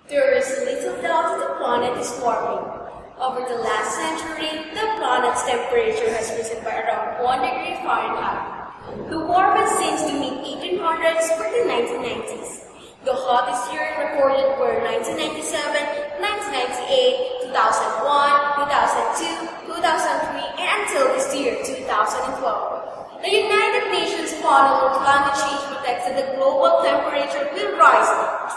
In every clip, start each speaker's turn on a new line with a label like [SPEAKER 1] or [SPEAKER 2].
[SPEAKER 1] There is little doubt that the planet is warming. Over the last century, the planet's temperature has risen by around 1 degree Fahrenheit. The warmest since the mid-1800s were the 1990s. The hottest year recorded were 1997, 1998, 2001, 2002, 2003, and until this year, 2012. The United Nations panel on climate change predicts that the global temperature will rise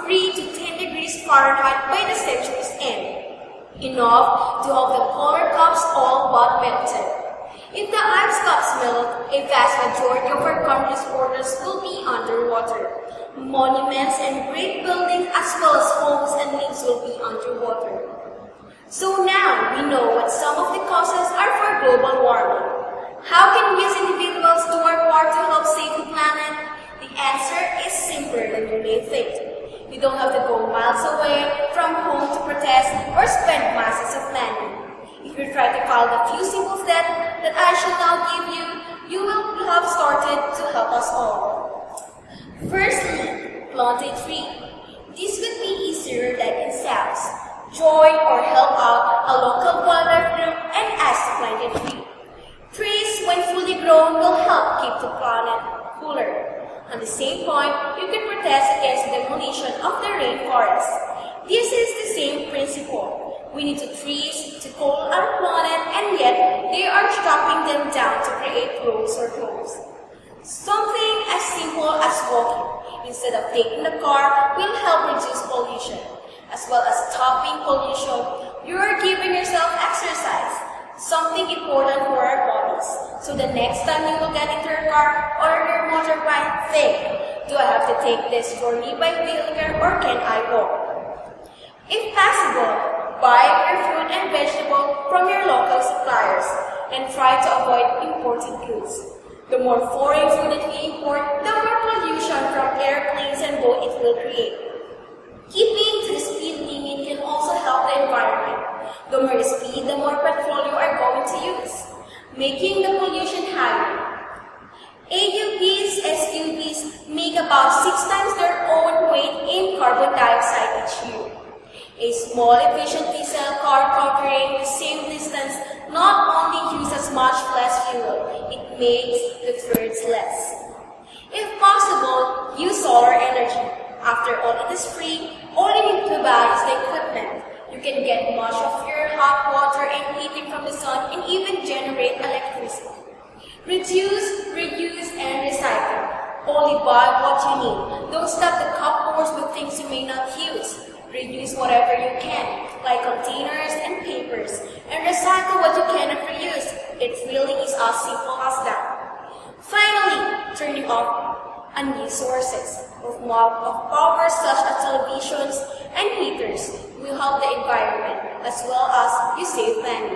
[SPEAKER 1] 3 to 10 degrees Fahrenheit by the century's end, enough to have the polar caps all but melted. If the ice caps melt, a vast majority of our country's borders will be underwater. Monuments and great buildings as well as homes and lakes will be underwater. So now we know what some of the causes are for global warming. How can we as individuals do our part to help save the planet? The answer is simpler than you may think. You don't have to go miles away from home to protest or spend masses of money. If you try to follow the few simple steps that I shall now give you, you will have started to help us all. Firstly, plant a tree. This would be easier than it sounds. Join or help out a local wildlife group and ask to plant a tree. Trees, when fully grown, will help keep the planet cooler. On the same point, you can protest against the demolition of the rainforest. This is the same principle. We need the trees to cool our planet, and yet they are chopping them down to create roads or homes. Something as simple as walking instead of taking the car will help reduce pollution. As well as stopping pollution, you are giving yourself exercise, something important for our bodies. So the next time you will get into your car or your motorbike, think, do I have to take this journey by vehicle or can I walk? If possible, buy your fruit and vegetable from your local suppliers and try to avoid imported goods. The more foreign food that we import, the more pollution from airplanes and boats it will create. Keeping to the speed limit can also help the environment. The more the speed, the more petrol you are going to use, making the pollution higher. AUVs, SUVs make about 6 times their own weight in carbon dioxide each year. A small efficient diesel car covering the same distance not only uses much less fuel, it makes the thirds less. If possible, use solar energy. After all, it is free. All you need to buy is the equipment. You can get much of your hot water and heating from the sun and even generate electricity. Reduce, reuse, and recycle. Only buy what you need. Don't stuff the cupboards with things you may not use. Reuse whatever you can, like containers and papers, and recycle what you cannot reuse. It really is as simple as that. Finally, turning off unused sources of power such as televisions and heaters will help the environment as well as you save money.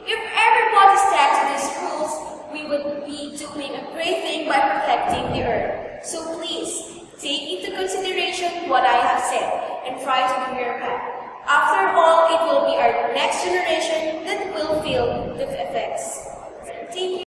[SPEAKER 1] If everybody stuck to these rules, we would be doing a great thing by protecting the earth. So please, take into consideration what I have said and try to do your part. After all, it will be our next generation that will feel the effects. Thank you.